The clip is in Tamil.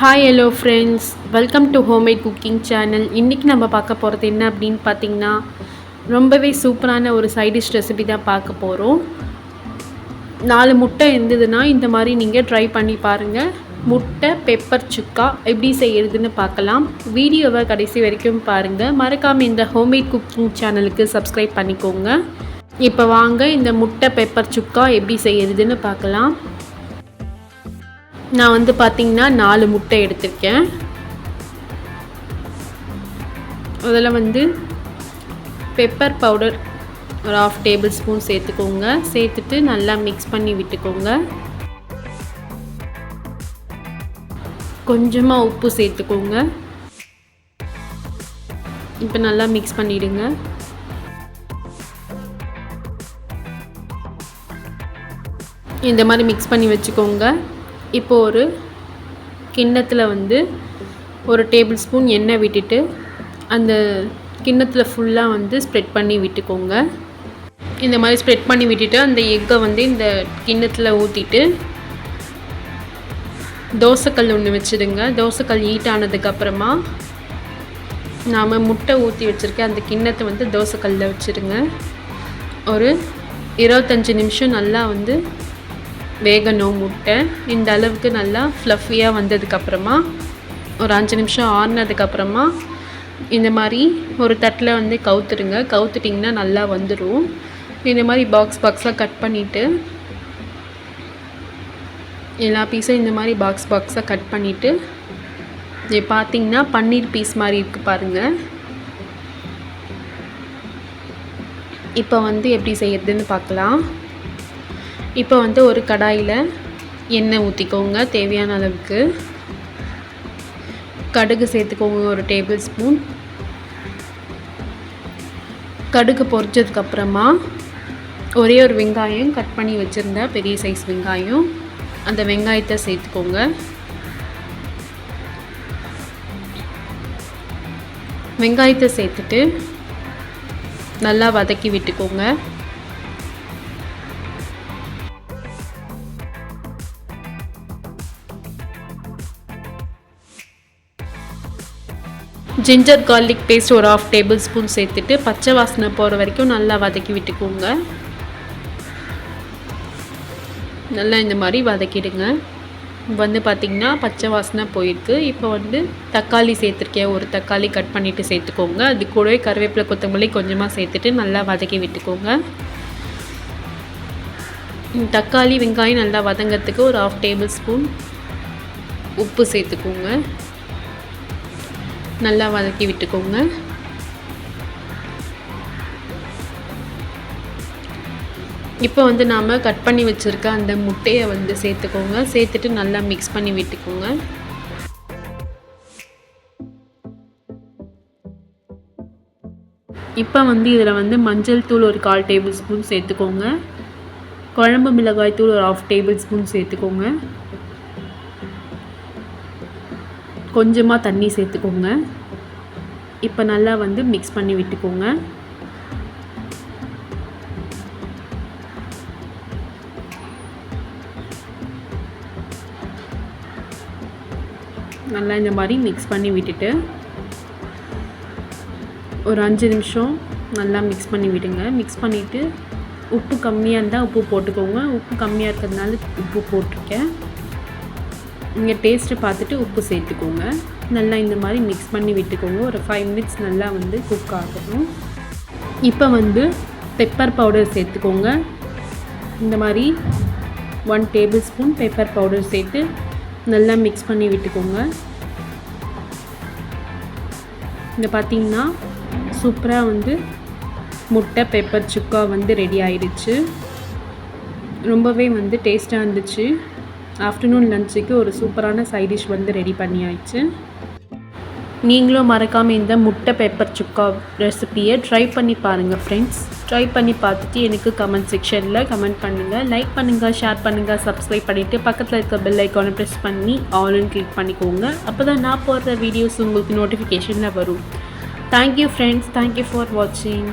Hi hello friends, welcome to homemade cooking channel. இன்றைக்கி நம்ம பார்க்க போகிறது என்ன அப்படின்னு பார்த்திங்கன்னா, ரொம்பவே சூப்பரான ஒரு சைட் டிஷ் ரெசிபி தான் பார்க்க போகிறோம். 4 முட்டை இருந்ததுன்னா இந்த மாதிரி நீங்கள் ட்ரை பண்ணி பாருங்கள். முட்டை பெப்பர் சுக்கா எப்படி செய்கிறதுன்னு பார்க்கலாம். வீடியோவை கடைசி வரைக்கும் பாருங்கள். மறக்காமல் இந்த ஹோம்மேட் குக்கிங் சேனலுக்கு சப்ஸ்கிரைப் பண்ணிக்கோங்க. இப்போ வாங்க இந்த முட்டை பெப்பர் சுக்கா எப்படி செய்கிறதுன்னு பார்க்கலாம். நான் வந்து பார்த்திங்கன்னா 4 முட்டை எடுத்திருக்கேன். அதில் வந்து பெப்பர் பவுடர் ஒரு 1/2 டேபிள் ஸ்பூன் சேர்த்துக்கோங்க. சேர்த்துட்டு நல்லா மிக்ஸ் பண்ணி விட்டுக்கோங்க. கொஞ்சமாக உப்பு சேர்த்துக்கோங்க. இப்போ நல்லா மிக்ஸ் பண்ணிவிடுங்க. இந்த மாதிரி மிக்ஸ் பண்ணி வச்சுக்கோங்க. இப்போ ஒரு கிண்ணத்தில் வந்து ஒரு டேபிள் ஸ்பூன் எண்ணெய் விட்டுட்டு அந்த கிண்ணத்தில் ஃபுல்லாக வந்து ஸ்ப்ரெட் பண்ணி விட்டுக்கோங்க. இந்த மாதிரி ஸ்ப்ரெட் பண்ணி விட்டுட்டு அந்த எக்கை வந்து இந்த கிண்ணத்தில் ஊற்றிட்டு தோசைக்கல் ஒன்று வச்சுடுங்க. தோசைக்கல் ஹீட் ஆனதுக்கப்புறமா நாம் முட்டை ஊற்றி வச்சுருக்க அந்த கிண்ணத்தை வந்து தோசைக்கல்லில் வச்சுடுங்க. ஒரு 25 நிமிஷம் நல்லா வந்து வேகணும் முட்டை. இந்த அளவுக்கு நல்லா ஃப்ளஃபியாக வந்ததுக்கப்புறமா ஒரு 5 நிமிஷம் ஆறுனதுக்கப்புறமா இந்த மாதிரி ஒரு தட்டில் வந்து கவுத்துடுங்க. கவுத்துட்டிங்கன்னா நல்லா வந்துடும். இந்த மாதிரி பாக்ஸாக கட் பண்ணிவிட்டு எல்லா பீஸும் இந்த மாதிரி பாக்ஸாக கட் பண்ணிவிட்டு இது பார்த்திங்கன்னா பன்னீர் பீஸ் மாதிரி இருக்குது பாருங்கள். இப்போ வந்து எப்படி செய்யறதுன்னு பார்க்கலாம். இப்போ வந்து ஒரு கடாயில் எண்ணெய் ஊற்றிக்கோங்க. தேவையான அளவுக்கு கடுகு சேர்த்துக்கோங்க. ஒரு டேபிள் ஸ்பூன் கடுகு பொரிச்சதுக்கப்புறமா ஒரே ஒரு வெங்காயம் கட் பண்ணி வச்சுருந்தேன், பெரிய சைஸ் வெங்காயம். அந்த வெங்காயத்தை சேர்த்துக்கோங்க. வெங்காயத்தை சேர்த்துட்டு நல்லா வதக்கி விட்டுக்கோங்க. ஜிஞ்சர் கார்லிக் பேஸ்ட் ஒரு 1/2 டேபிள் ஸ்பூன் சேர்த்துட்டு பச்சை வாசனை போகிற வரைக்கும் நல்லா வதக்கி விட்டுக்கோங்க. நல்லா இந்த மாதிரி வதக்கிடுங்க. வந்து பார்த்திங்கன்னா பச்சை வாசனை போயிருக்கு. இப்போ வந்து தக்காளி சேர்த்துருக்கேன். ஒரு தக்காளி கட் பண்ணிவிட்டு சேர்த்துக்கோங்க. அது கூடவே கருவேப்பிலை கொத்தமல்லி கொஞ்சமாக சேர்த்துட்டு நல்லா வதக்கி விட்டுக்கோங்க. தக்காளி வெங்காயம் நல்லா வதங்கிறதுக்கு ஒரு 1/2 டேபிள் ஸ்பூன் உப்பு சேர்த்துக்கோங்க. நல்லா வதக்கி விட்டுக்கோங்க. இப்போ வந்து நாம் கட் பண்ணி வச்சுருக்க அந்த முட்டையை வந்து சேர்த்துக்கோங்க. சேர்த்துட்டு நல்லா மிக்ஸ் பண்ணி விட்டுக்கோங்க. இப்போ வந்து இதில் வந்து மஞ்சள் தூள் ஒரு 1/4 டேபிள் ஸ்பூன் சேர்த்துக்கோங்க. குழம்பு மிளகாய் தூள் ஒரு 1/2 டேபிள் ஸ்பூன் சேர்த்துக்கோங்க. கொஞ்சமாக தண்ணி சேர்த்துக்கோங்க. இப்போ நல்லா வந்து மிக்ஸ் பண்ணி விட்டுக்கோங்க. நல்லா இந்த மாதிரி மிக்ஸ் பண்ணி விட்டுட்டு ஒரு 5 நிமிஷம் நல்லா மிக்ஸ் பண்ணி விடுங்க. மிக்ஸ் பண்ணிவிட்டு உப்பு கம்மியாக இருந்தால் உப்பு போட்டுக்கோங்க. உப்பு கம்மியாக இருக்கிறதுனால உப்பு போட்டிருக்கேன். நீங்கள் டேஸ்ட்டு பார்த்துட்டு உப்பு சேர்த்துக்கோங்க. நல்லா இந்த மாதிரி மிக்ஸ் பண்ணி விட்டுக்கோங்க. ஒரு 5 மினிட்ஸ் நல்லா வந்து குக் ஆகணும். இப்போ வந்து பெப்பர் பவுடர் சேர்த்துக்கோங்க. இந்த மாதிரி 1 டேபிள் ஸ்பூன் பெப்பர் பவுடர் சேர்த்து நல்லா மிக்ஸ் பண்ணி விட்டுக்கோங்க. இந்த பார்த்திங்கன்னா சூப்பராக வந்து முட்டை பெப்பர் சுக்கா வந்து ரெடி ஆயிடுச்சு. ரொம்பவே வந்து டேஸ்ட்டாக இருந்துச்சு. ஆஃப்டர்நூன் லஞ்சுக்கு ஒரு சூப்பரான சைட் டிஷ் வந்து ரெடி பண்ணியாயிடுச்சு. நீங்களும் மறக்காமல் இந்த முட்டை பெப்பர் சுக்கா ரெசிபியை ட்ரை பண்ணி பாருங்கள் ஃப்ரெண்ட்ஸ். ட்ரை பண்ணி பார்த்துட்டு எனக்கு கமெண்ட் செக்ஷனில் கமெண்ட் பண்ணுங்கள். லைக் பண்ணுங்கள், ஷேர் பண்ணுங்கள், சப்ஸ்கிரைப் பண்ணிவிட்டு பக்கத்தில் இருக்க பெல் ஐக்கானை ப்ரெஸ் பண்ணி ஆல்னு கிளிக் பண்ணிக்கோங்க. அப்போ தான் நான் போடுற வீடியோஸ் உங்களுக்கு நோட்டிஃபிகேஷனில் வரும். Thank you friends. தேங்க்யூ ஃபார் வாட்சிங்.